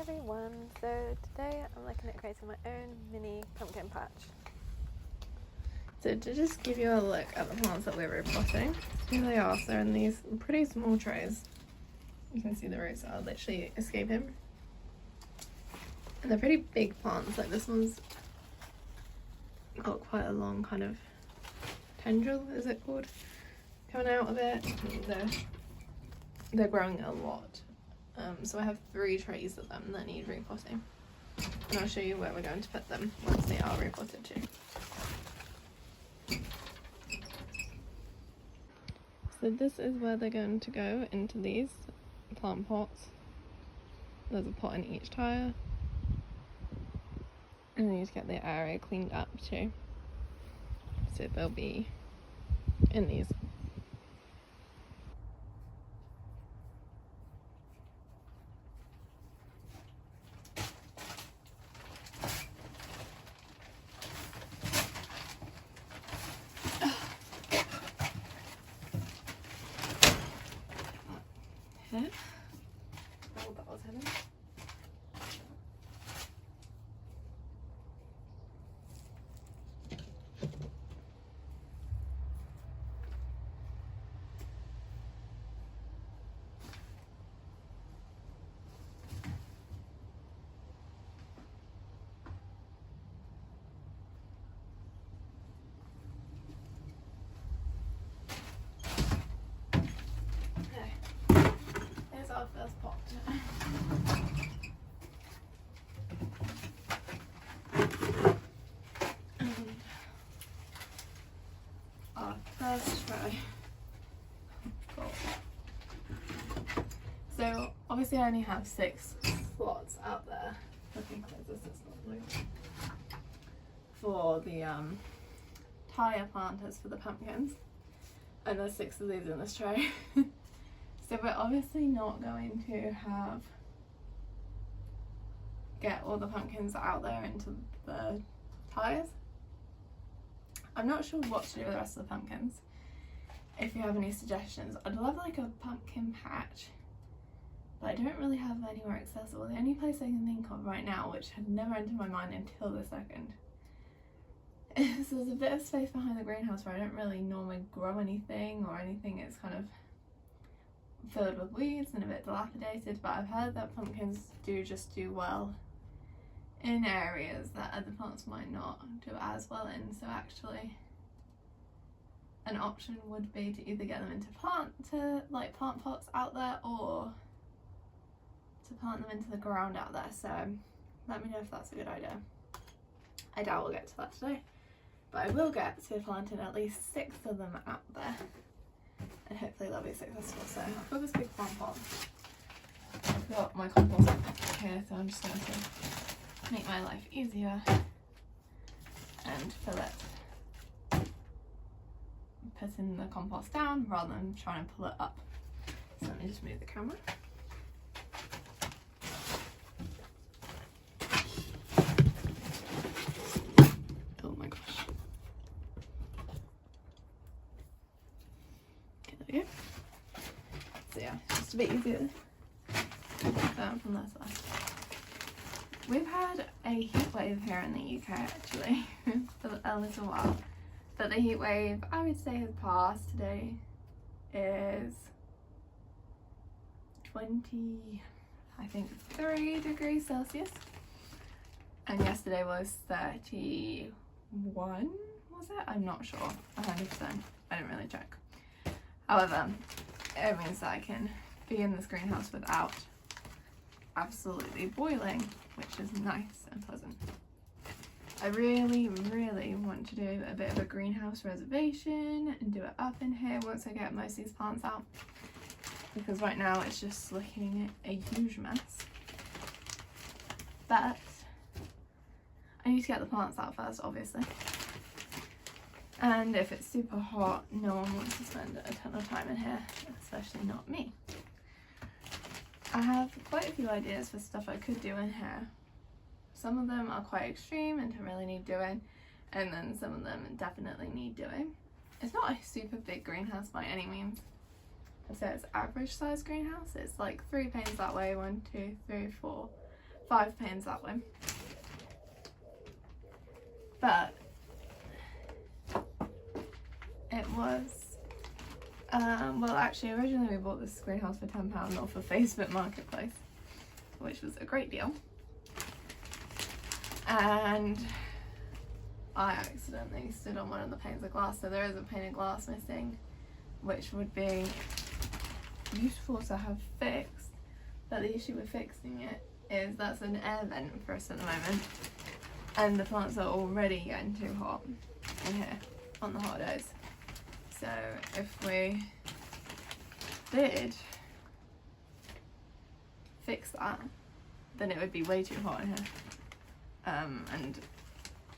everyone, so today I'm looking at creating my own mini pumpkin patch. So to just give you a look at the plants that we're repotting, here they are. So in these pretty small trays, you can see the roots are literally escaping. And they're pretty big plants, like this one's got quite a long kind of tendril, is it called, coming out of it. They're growing a lot. So I have 3 trays of them that need repotting, and I'll show you where we're going to put them once they are repotted too. So this is where they're going to go, into these plant pots. There's a pot in each tire, and I need to get the area cleaned up too, so they'll be in these. Hit. Oh, that was heavy. Here's our first pot. And our first tray. Cool. So obviously I only have 6 slots out there. Looking close, this is not blue. For the tire planters for the pumpkins. And there's 6 of these in this tray. So we're obviously not going to get all the pumpkins out there into the tires. I'm not sure what to do with the rest of the pumpkins. If you have any suggestions, I'd love like a pumpkin patch, but I don't really have anywhere accessible. The only place I can think of right now, which had never entered my mind until this second, is there's a bit of space behind the greenhouse where I don't really normally grow anything or anything. It's kind of filled with weeds and a bit dilapidated, but I've heard that pumpkins do well in areas that other plants might not do as well in. So actually an option would be to either get them into plant pots out there, or to plant them into the ground out there. So let me know if that's a good idea. I doubt we'll get to that today, but I will get to planting at least 6 of them out there, and hopefully they'll be successful. So I've got this big plant pot. I've got my compost here, so I'm just going to make my life easier and fill it, putting the compost down rather than trying to pull it up. So let me just move the camera. Oh my gosh. Okay, there we go. So yeah, just a bit easier from that side. We've had a heat wave here in the UK actually for a little while, but the heat wave I would say has passed. Today is 3 degrees Celsius, and yesterday was 31, was it? I'm not sure 100%, I didn't really check. However, it means that I can be in this greenhouse without absolutely boiling, which is nice and pleasant. I really want to do a bit of a greenhouse reservation and do it up in here once I get most of these plants out, because right now it's just looking a huge mess. But I need to get the plants out first, obviously. And if it's super hot, no one wants to spend a ton of time in here, especially not me. I have quite a few ideas for stuff I could do in here. Some of them are quite extreme and don't really need doing, and then some of them definitely need doing. It's not a super big greenhouse by any means. I'd say it's average size greenhouse. It's like 3 panes that way, 1, 2, 3, 4, 5 panes that way. But it was, well actually originally we bought this greenhouse for £10 off of Facebook Marketplace, which was a great deal. And I accidentally stood on one of the panes of glass, so there is a pane of glass missing, which would be useful to have fixed. But the issue with fixing it is that's an air vent for us at the moment, and the plants are already getting too hot in here on the hot days. So if we did fix that, then it would be way too hot in here. And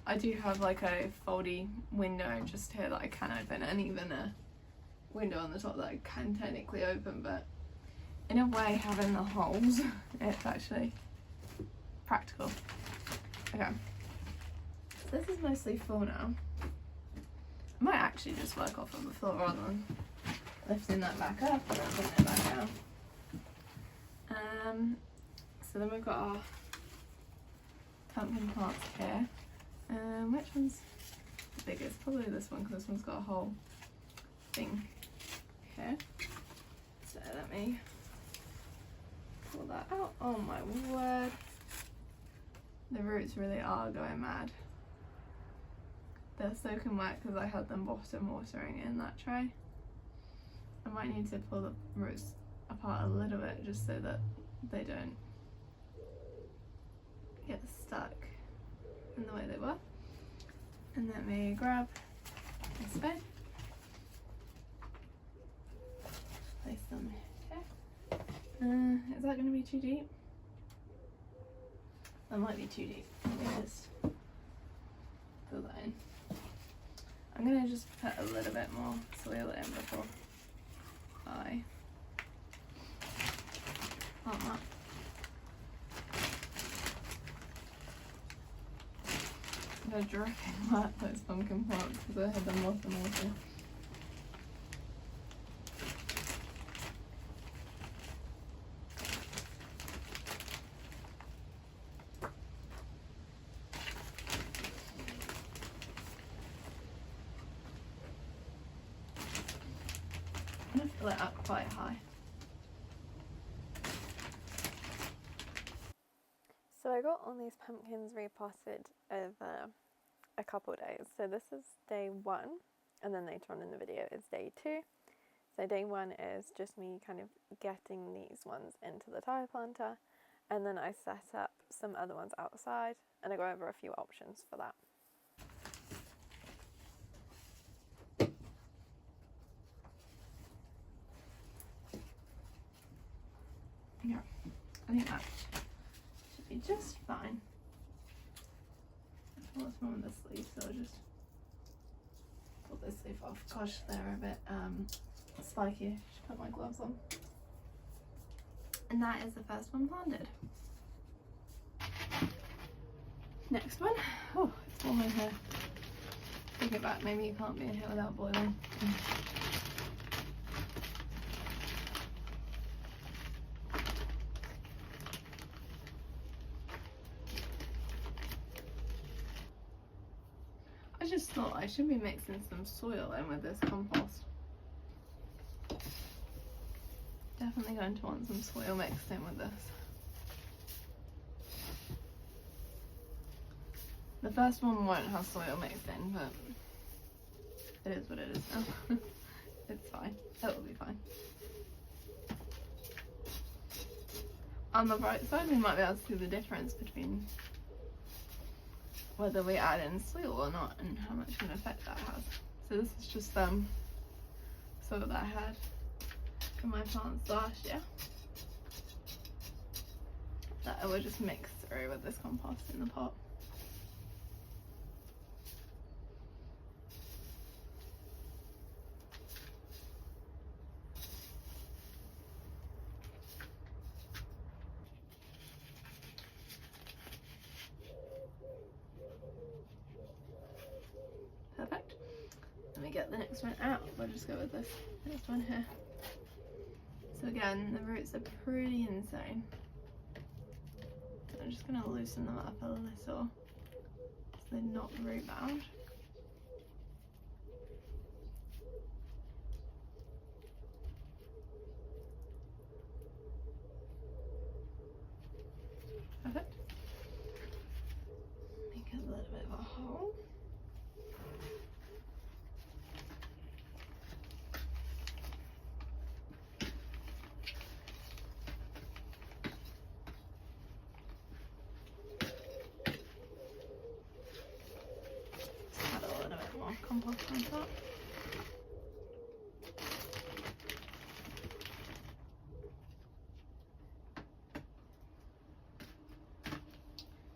I do have like a foldy window just here that I can open, and even a window on the top that I can technically open, but in a way having the holes, it's actually practical. Okay, so this is mostly full now. I might actually just work off of the floor rather than lifting that back up and then putting it back down. So then we've got our pumpkin plants here. Which one's the biggest? Probably this one, because this one's got a whole thing here. So let me pull that out. Oh my word. The roots really are going mad. They're soaking wet because I had them bottom watering in that tray. I might need to pull the roots apart a little bit just so that they don't get stuck in the way they were. And let me grab a spade. Place them here. Is that going to be too deep? That might be too deep. Let me just fill that in. I'm going to just put a little bit more soil in before I plant that. They're dripping wet, those pumpkin plants, because I had them bottom water. I'm going to fill it up quite high. So I got all these pumpkins repotted over a couple of days. So this is day 1, and then later on in the video is day 2. So day 1 is just me kind of getting these ones into the tire planter, and then I set up some other ones outside, and I go over a few options for that. Yeah, I think that should be just fine. What's wrong with this sleeve, so I'll just pull this sleeve off. Gosh, they're a bit spiky. I should put my gloves on. And that is the first one planted. Next one. Oh, it's warm in here. Take it back, maybe you can't be in here without boiling. I just thought I should be mixing some soil in with this compost. Definitely going to want some soil mixed in with this. The first one won't have soil mixed in, but it is what it is now. It's fine. It will be fine. On the right side, we might be able to see the difference between whether we add in soil or not and how much of an effect that has. So this is just soil that I had from my plants last year that I will just mix through with this compost in the pot. Perfect. Let me get the next one out. We'll just go with this next one here. So again, the roots are pretty insane. So I'm just just going to loosen them up a little so they're not root bound. Perfect. Make a little bit of a hole. Just add a little bit more compost on top.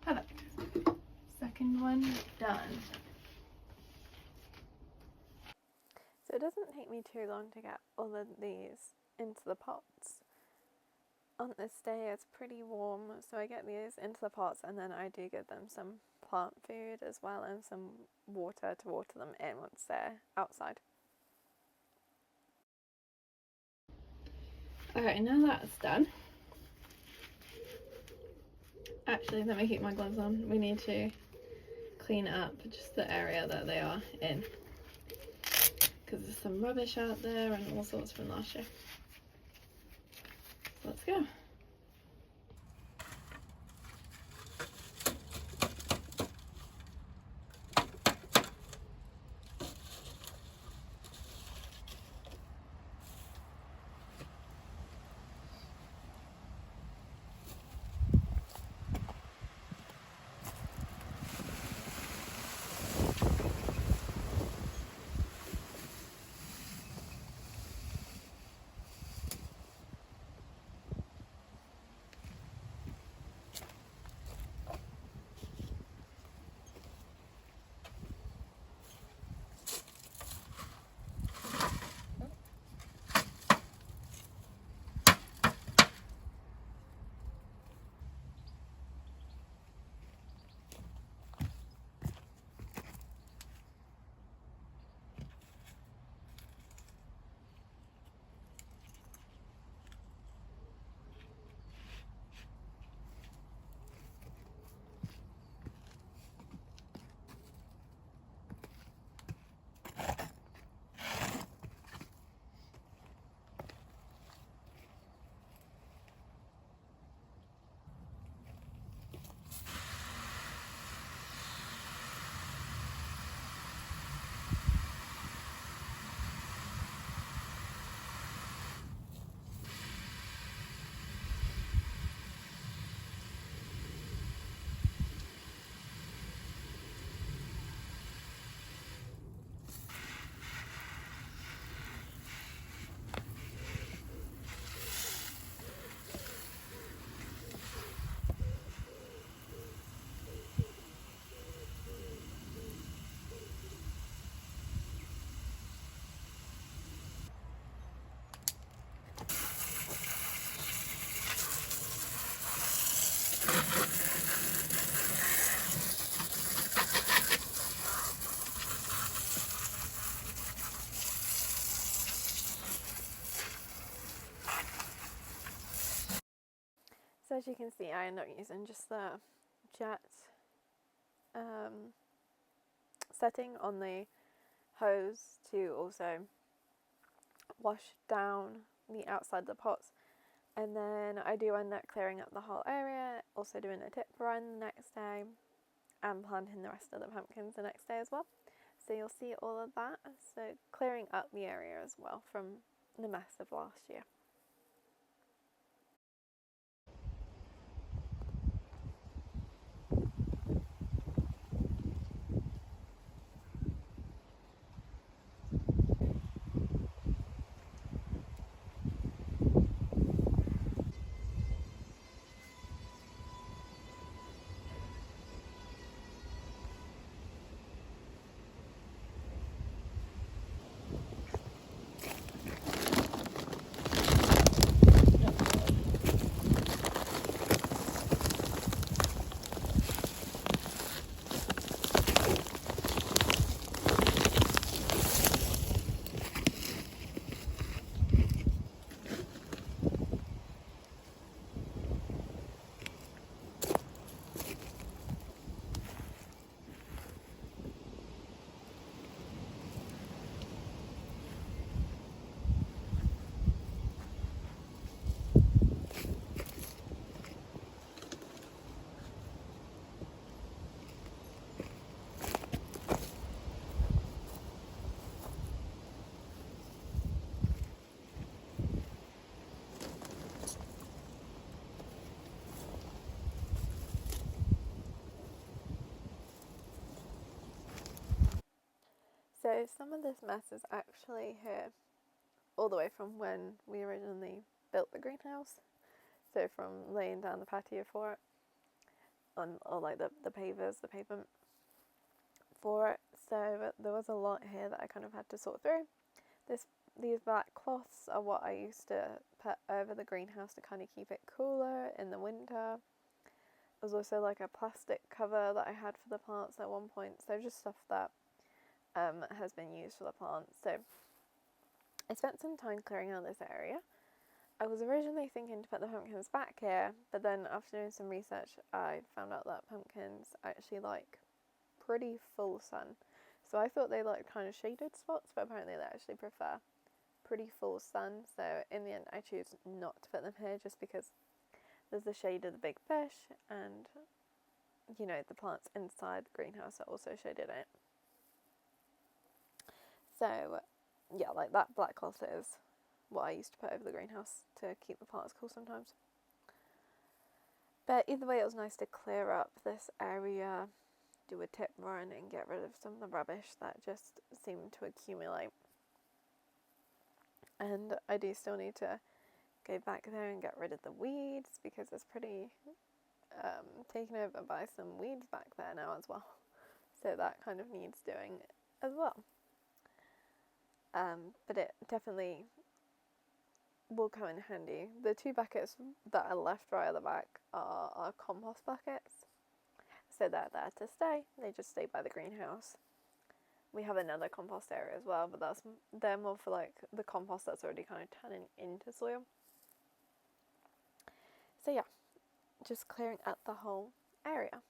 Perfect. Second one done. So it doesn't take me too long to get all of these into the pots. On this day it's pretty warm, so I get these into the pots and then I do give them some plant food as well and some water to water them in once they're outside. Okay, now that's done. Actually, let me keep my gloves on. We need to clean up just the area that they are in, because there's some rubbish out there and all sorts from last year. So let's go. So as you can see, I end up using just the jet setting on the hose to also wash down the outside of the pots, and then I do end up clearing up the whole area, also doing a tip run the next day and planting the rest of the pumpkins the next day as well. So you'll see all of that, so clearing up the area as well from the mess of last year. So some of this mess is actually here all the way from when we originally built the greenhouse. So from laying down the patio for it, or like the pavers, the pavement for it. So there was a lot here that I kind of had to sort through. These black cloths are what I used to put over the greenhouse to kind of keep it cooler in the winter. There's also like a plastic cover that I had for the plants at one point. So just stuff that has been used for the plants. So I spent some time clearing out this area. I was originally thinking to put the pumpkins back here, but then after doing some research, I found out that pumpkins actually like pretty full sun. So I thought they liked kind of shaded spots, but apparently they actually prefer pretty full sun. So in the end, I choose not to put them here just because there's the shade of the big fish, and you know, the plants inside the greenhouse are also shaded in it. So yeah, like that black cloth is what I used to put over the greenhouse to keep the plants cool sometimes. But either way, it was nice to clear up this area, do a tip run and get rid of some of the rubbish that just seemed to accumulate. And I do still need to go back there and get rid of the weeds because it's pretty taken over by some weeds back there now as well. So that kind of needs doing as well. But it definitely will come in handy. The 2 buckets that are left right at the back are our compost buckets. So they're there to stay. They just stay by the greenhouse. We have another compost area as well, but they're more for like the compost that's already kind of turning into soil. So yeah, just clearing out the whole area.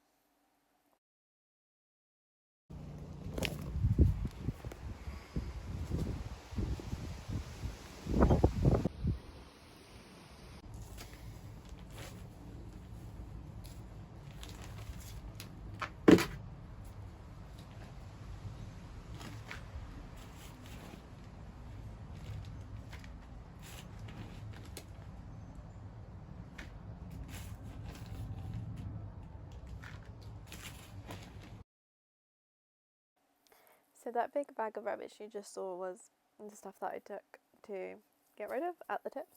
So that big bag of rubbish you just saw was the stuff that I took to get rid of at the tip.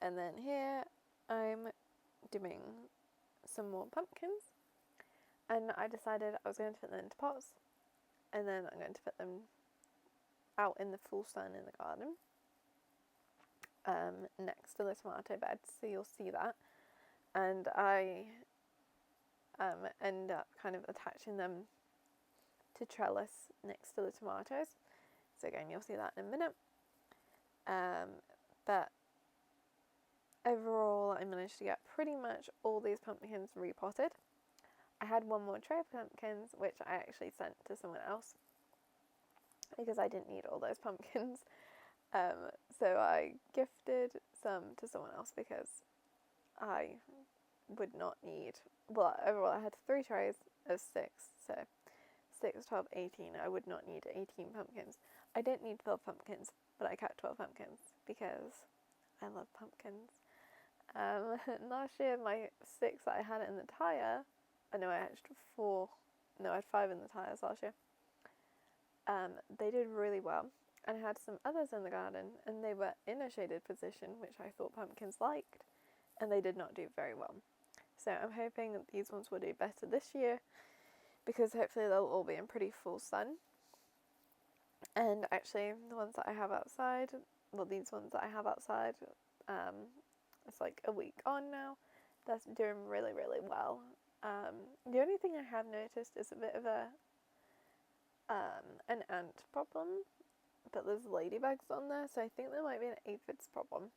And then here I'm doing some more pumpkins, and I decided I was going to put them into pots, and then I'm going to put them out in the full sun in the garden, next to the tomato beds, so you'll see that. And I end up kind of attaching them to trellis next to the tomatoes. So again, you'll see that in a minute. But overall, I managed to get pretty much all these pumpkins repotted. I had one more tray of pumpkins, which I actually sent to someone else because I didn't need all those pumpkins. So I gifted some to someone else because I would not need, well, overall I had 3 trays of 6, so 6, 12, 18. I would not need 18 pumpkins. I didn't need 12 pumpkins, but I kept 12 pumpkins because I love pumpkins. Last year, my 6 that I had in the tyre, I had 5 in the tyres last year. They did really well. And I had some others in the garden, and they were in a shaded position, which I thought pumpkins liked, and they did not do very well. So I'm hoping that these ones will do better this year, because hopefully they'll all be in pretty full sun. And actually, the ones that I have outside, these ones that I have outside, it's like a week on now, that's doing really, really well. The only thing I have noticed is a bit of an ant problem, but there's ladybugs on there, so I think there might be an aphids problem.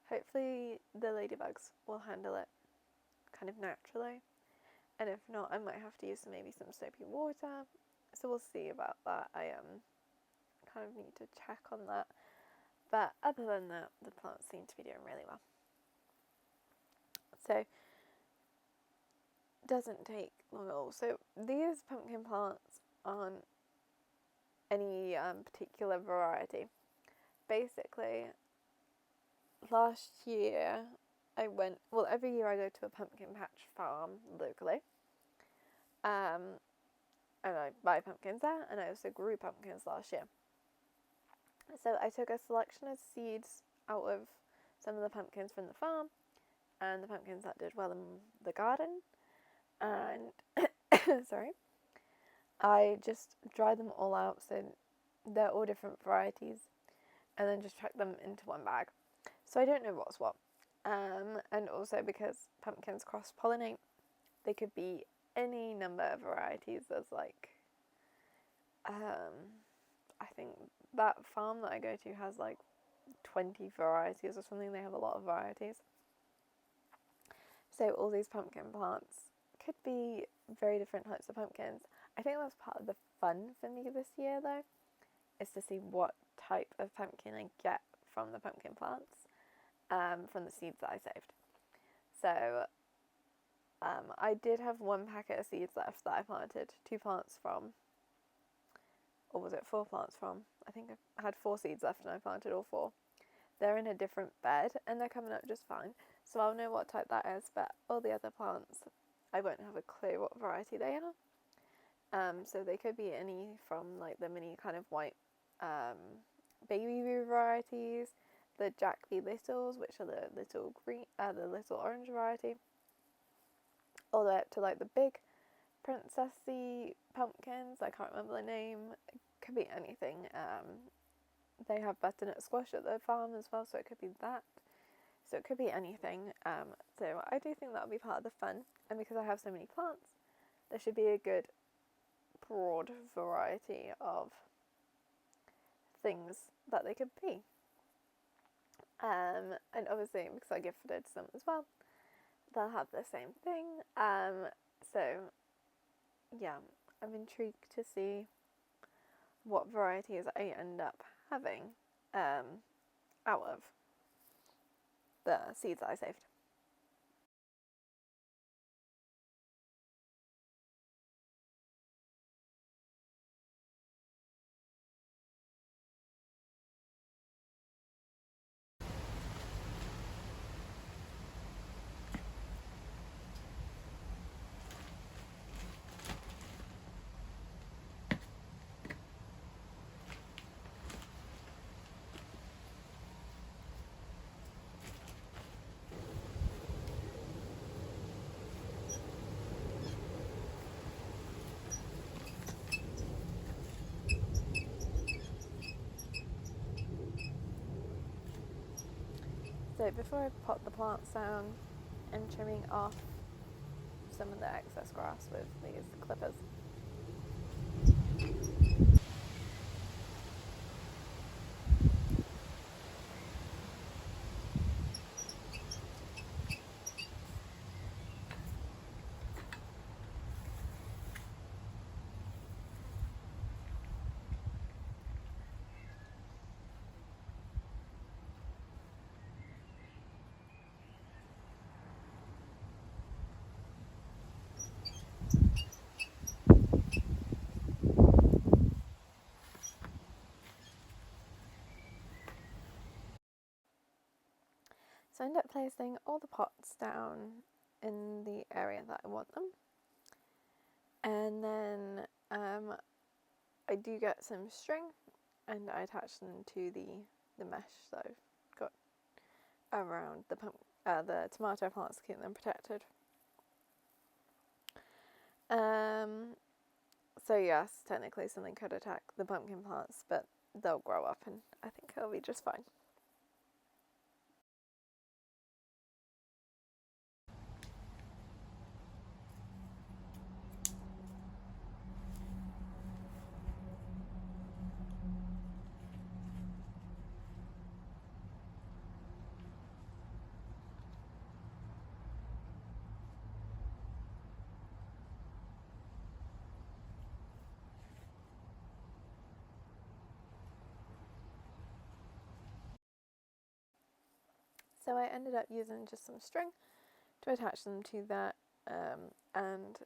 Hopefully the ladybugs will handle it kind of naturally, and if not, I might have to use maybe some soapy water, so we'll see about that. I kind of need to check on that, but other than that, the plants seem to be doing really well. So doesn't take long at all. So these pumpkin plants aren't any particular variety. Basically, last year I went, every year I go to a pumpkin patch farm locally, and and I buy pumpkins there, and I also grew pumpkins last year. So I took a selection of seeds out of some of the pumpkins from the farm and the pumpkins that did well in the garden, and sorry, I just dried them all out so they're all different varieties, and then just chuck them into one bag. So I don't know what's what. And also because pumpkins cross-pollinate, they could be any number of varieties. There's like, I think that farm that I go to has like 20 varieties or something. They have a lot of varieties. So all these pumpkin plants could be very different types of pumpkins. I think that's part of the fun for me this year, though, is to see what type of pumpkin I get from the pumpkin plants, from the seeds that I saved. So I did have one packet of seeds left that I planted 2 plants from, or was it 4 plants from? I think I had 4 seeds left and I planted all 4. They're in a different bed and they're coming up just fine, so I'll know what type that is, but all the other plants, I won't have a clue what variety they are. So they could be any from like the mini kind of white baby boo varieties, the Jack B. Littles, which are the little green, the little orange variety, all the way up to like the big princessy pumpkins. I can't remember the name. It could be anything. They have butternut squash at the farm as well, so it could be that. So it could be anything. So I do think that'll be part of the fun, and because I have so many plants, there should be a good broad variety of things that they could be. And obviously, because I gifted some as well, they'll have the same thing. So yeah, I'm intrigued to see what varieties I end up having out of the seeds that I saved. So before I pot the plants down, and trimming off some of the excess grass with these clippers. So I end up placing all the pots down in the area that I want them, and then I do get some string and I attach them to the mesh that I've got around the tomato plants to keep them protected. So yes, technically something could attack the pumpkin plants, but they'll grow up and I think it'll be just fine. So I ended up using just some string to attach them to that, and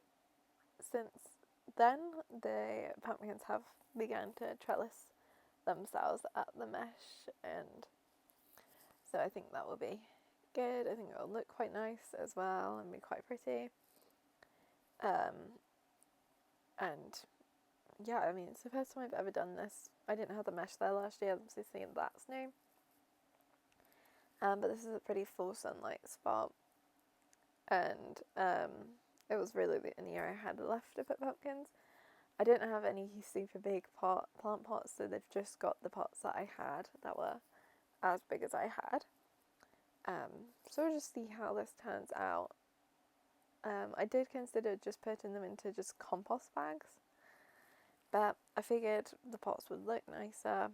since then the pumpkins have begun to trellis themselves at the mesh, and so I think that will be good. I think it will look quite nice as well and be quite pretty. And yeah, I mean, it's the first time I've ever done this. I didn't have the mesh there last year, so that's new. But this is a pretty full sunlight spot, and it was really the only year I had left to put pumpkins. I didn't have any super big plant pots, so they've just got the pots that I had that were as big as I had. So we'll just see how this turns out. I did consider just putting them into just compost bags, but I figured the pots would look nicer,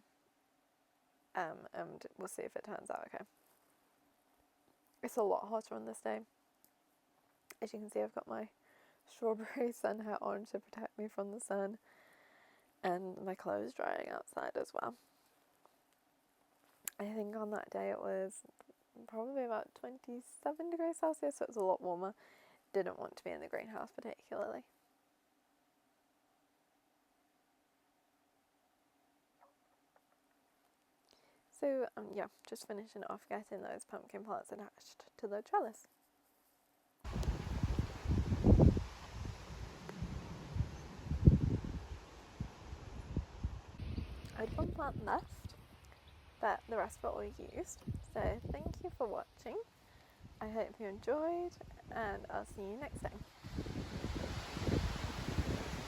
and we'll see if it turns out okay. It's a lot hotter on this day. As you can see, I've got my strawberry sun hat on to protect me from the sun, and my clothes drying outside as well. I think on that day it was probably about 27 degrees Celsius, so it was a lot warmer. Didn't want to be in the greenhouse particularly. So yeah, just finishing off getting those pumpkin plants attached to the trellis. I had one plant left, but the rest were all used. So thank you for watching. I hope you enjoyed, and I'll see you next time.